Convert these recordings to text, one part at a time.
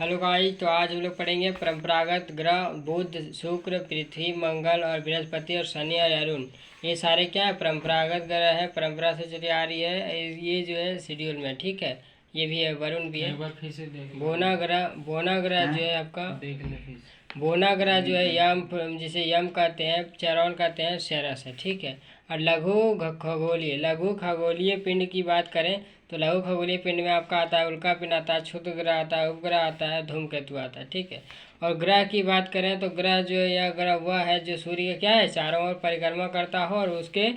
Hello guys, तो आज हम लोग पढ़ेंगे परंपरागत ग्रह बुध, शुक्र, पृथ्वी, मंगल और बृहस्पति और शनि और अरुण। ये सारे क्या है, परंपरागत ग्रह है, परंपरा से चली आ रही है। ये जो है शेड्यूल में, ठीक है। ये भी है, वरुण भी है। एक बार फिर से देख बोना ग्रह जो है आपका देख ले फिर से। बोना ग्रह जो है यम, जिसे यम कहते हैं, चरौन कहते हैं, सेरस है, ठीक है। और लघु खगोलीय पिंड की बात करें तो लघु खगोलीय पिंड में आपका आता है उल्का पिंड आता है, क्षुद्र ग्रह आता है, उपग्रह आता है, धूमकेतु आता है, ठीक है। और ग्रह की बात करें तो ग्रह जो है, यह ग्रह वह है जो सूर्य के क्या है, चारों ओर परिक्रमा करता हो और उसके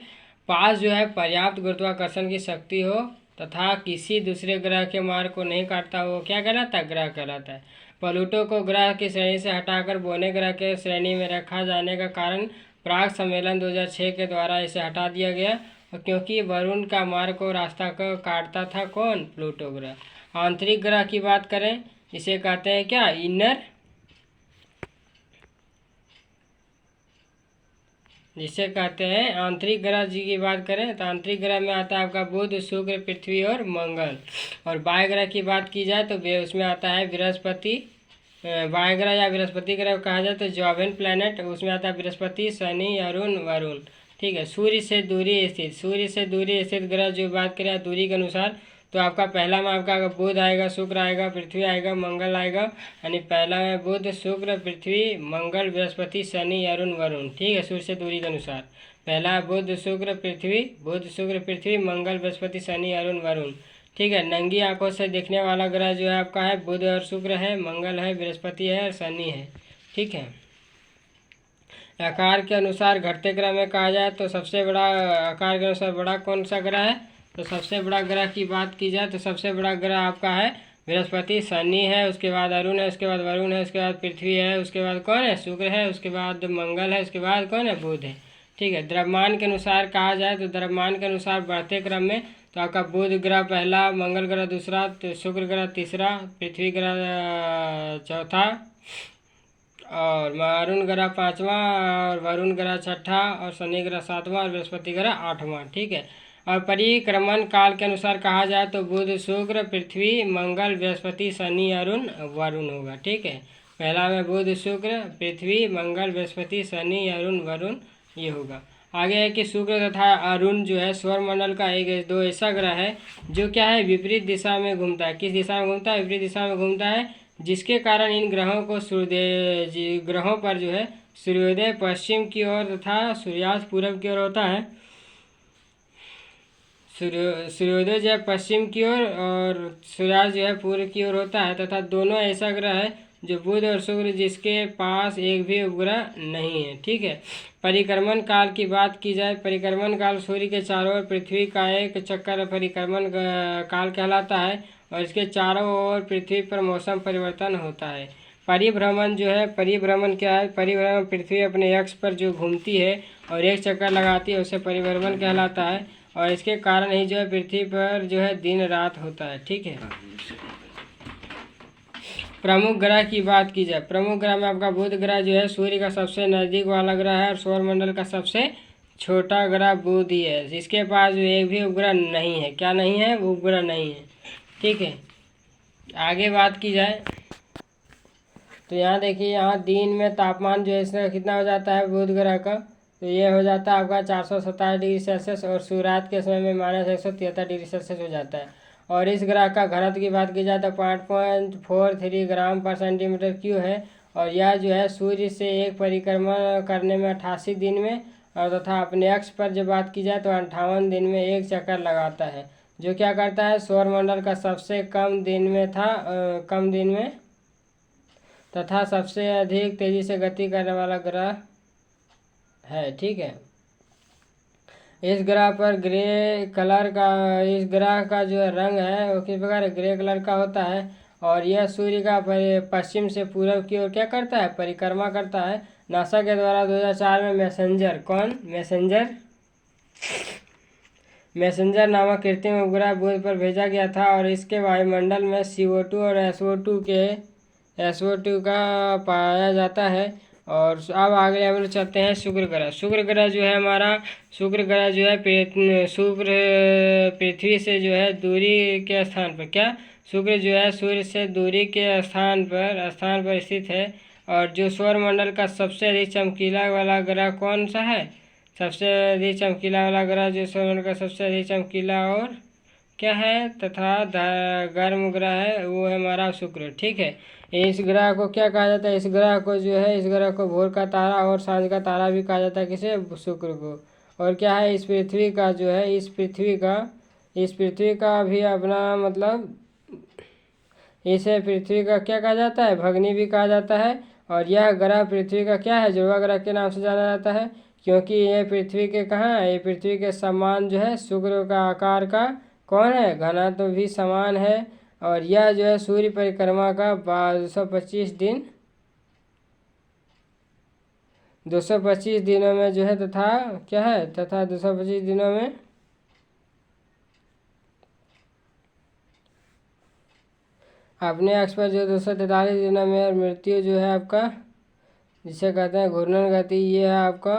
पास जो है पर्याप्त गुरुत्वाकर्षण की शक्ति हो तथा किसी दूसरे ग्रह के मार्ग को नहीं काटता हो, क्या कहलाता है, ग्रह कहलाता है। प्लूटो को ग्रह की श्रेणी से हटाकर बोने ग्रह के श्रेणी में रखा जाने का कारण प्राग सम्मेलन 2006 के द्वारा इसे हटा दिया गया, क्योंकि वरुण का मार्ग को रास्ता को काटता था कौन, प्लूटो ग्रह। आंतरिक ग्रह की बात करें, इसे कहते हैं क्या, इनर, जिसे कहते हैं आंतरिक ग्रह जी की बात करें तो आंतरिक ग्रह में आता है आपका बुध, शुक्र, पृथ्वी और मंगल। और बाह्य ग्रह की बात की जाए तो उसमें आता है बृहस्पति। बाह्य ग्रह या बृहस्पति ग्रह कहा जाए तो जॉवेन प्लैनेट, उसमें आता है बृहस्पति, शनि, अरुण, वरुण, ठीक है। सूर्य से दूरी स्थित ग्रह जो बात करें दूरी के अनुसार तो आपका पहला में आपका बुध आएगा, शुक्र आएगा, पृथ्वी आएगा, मंगल आएगा। यानी पहला में बुध, शुक्र, पृथ्वी, मंगल, बृहस्पति, शनि, अरुण, वरुण, ठीक है। सूर्य से दूरी के अनुसार पहला बुध, शुक्र, पृथ्वी, मंगल, बृहस्पति, शनि, अरुण, वरुण, ठीक है। नंगी आंखों से देखने वाला ग्रह जो है आपका है बुध और शुक्र है, मंगल है, बृहस्पति है और शनि है, ठीक है। आकार के अनुसार घटते ग्रह में कहा जाए तो सबसे बड़ा आकार के अनुसार बड़ा कौन सा ग्रह है, तो सबसे बड़ा ग्रह की बात की जाए तो सबसे बड़ा ग्रह आपका है बृहस्पति, शनि है, उसके बाद अरुण है, उसके बाद वरुण है, उसके बाद पृथ्वी है, उसके बाद कौन है, शुक्र है, उसके बाद मंगल है, उसके बाद कौन है, बुध है, ठीक है। द्रव्यमान के अनुसार कहा जाए तो द्रव्यमान के अनुसार बढ़ते क्रम में तो आपका बुध ग्रह पहला, मंगल ग्रह दूसरा, तो शुक्र ग्रह तीसरा, पृथ्वी ग्रह चौथा और अरुण ग्रह पाँचवा और वरुण ग्रह छठा और शनि ग्रह सातवां और बृहस्पति ग्रह आठवां, ठीक है। और परिक्रमण काल के अनुसार कहा जाए तो बुध, शुक्र, पृथ्वी, मंगल, बृहस्पति, शनि, अरुण, वरुण होगा, ठीक है। पहला में बुध, शुक्र, पृथ्वी, मंगल, बृहस्पति, शनि, अरुण, वरुण, ये होगा। आगे है कि शुक्र तथा अरुण जो है सौरमंडल का एक दो ऐसा ग्रह है जो क्या है, विपरीत दिशा में घूमता है। किस दिशा में घूमता है, विपरीत दिशा में घूमता है, जिसके कारण इन ग्रहों को ग्रहों पर जो है सूर्योदय पश्चिम की ओर तथा सूर्यास्त पूर्व की ओर होता है। सूर्योदय जो है पश्चिम की ओर और सूर्यास्त जो है पूर्व की ओर होता है तथा दोनों ऐसा ग्रह है जो बुध और शुक्र जिसके पास एक भी उपग्रह नहीं है, ठीक है। परिक्रमण काल की बात की जाए, परिक्रमण काल सूर्य के चारों ओर पृथ्वी का एक चक्कर परिक्रमण काल कहलाता है और इसके चारों ओर पृथ्वी पर मौसम परिवर्तन होता है। परिभ्रमण जो है, परिभ्रमण क्या है, परिभ्रमण पृथ्वी अपने अक्ष पर जो घूमती है और एक चक्कर लगाती है उसे परिभ्रमण कहलाता है और इसके कारण ही जो है पृथ्वी पर जो है दिन रात होता है, ठीक है। प्रमुख ग्रह की बात की जाए, प्रमुख ग्रह में आपका बुध ग्रह जो है सूर्य का सबसे नज़दीक वाला ग्रह है और सौरमंडल का सबसे छोटा ग्रह बुध ही है। इसके पास जो एक भी उपग्रह नहीं है, क्या नहीं है, उपग्रह नहीं है, ठीक है। आगे बात की जाए तो यहाँ देखिए, यहाँ दिन में तापमान जो है इसका कितना हो जाता है बुध ग्रह का, तो ये हो जाता है आपका 427 डिग्री सेल्सियस और सूर्यास्त के समय में -173 डिग्री सेल्सियस हो जाता है। और इस ग्रह का घनत्व की बात की जाए तो 5.43 ग्राम पर सेंटीमीटर क्यूब है और यह जो है सूर्य से एक परिक्रमा करने में 88 दिन में और तथा अपने अक्ष पर जो बात की जाए तो 58 दिन में एक चक्कर लगाता है, जो क्या करता है, सौरमंडल का सबसे कम दिन में तथा सबसे अधिक तेजी से गति करने वाला ग्रह है, ठीक है। इस ग्रह पर इस ग्रह का जो रंग है वो किस प्रकार ग्रे कलर का होता है और यह सूर्य का पश्चिम से पूर्व की ओर क्या करता है, परिक्रमा करता है। नासा के द्वारा 2004 में मैसेंजर नामक कृत्रिम उपग्रह बुध पर भेजा गया था और इसके वायुमंडल में CO2 और SO2 का पाया जाता है। और अब आगे हम लोग चलते हैं शुक्र ग्रह। शुक्र ग्रह जो है पृथ्वी से जो है दूरी के स्थान पर क्या, शुक्र जो है सूर्य से दूरी के स्थान पर स्थित है। और जो सौरमंडल का सबसे अधिक चमकीला वाला ग्रह कौन सा है? सबसे अधिक चमकीला वाला ग्रह जो सौरमंडल का सबसे अधिक चमकीला और क्या है तथा गर्म ग्रह है, वो है हमारा शुक्र। ठीक है, इस ग्रह को क्या कहा जाता है? इस ग्रह को जो है, इस ग्रह को भोर का तारा और सांझ का तारा भी कहा जाता है। किसे? शुक्र को। और क्या है, इस पृथ्वी का जो है, इस पृथ्वी का भी अपना मतलब, इसे पृथ्वी का क्या कहा जाता है? भगनी भी कहा जाता है। और यह ग्रह पृथ्वी का क्या है? जुड़वा ग्रह के नाम से जाना जाता है, क्योंकि ये पृथ्वी के कहाँ है? ये पृथ्वी के समान जो है, शुक्र का आकार का कौन है? घना तो भी समान है। और यह जो है सूर्य परिक्रमा का 225 दिनों में जो है, तथा क्या है, तथा 225 दिनों में अपने अक्ष पर जो 243 दिनों में, और मृत्यु जो है आपका, जिसे कहते हैं घूर्णन गति, ये है आपका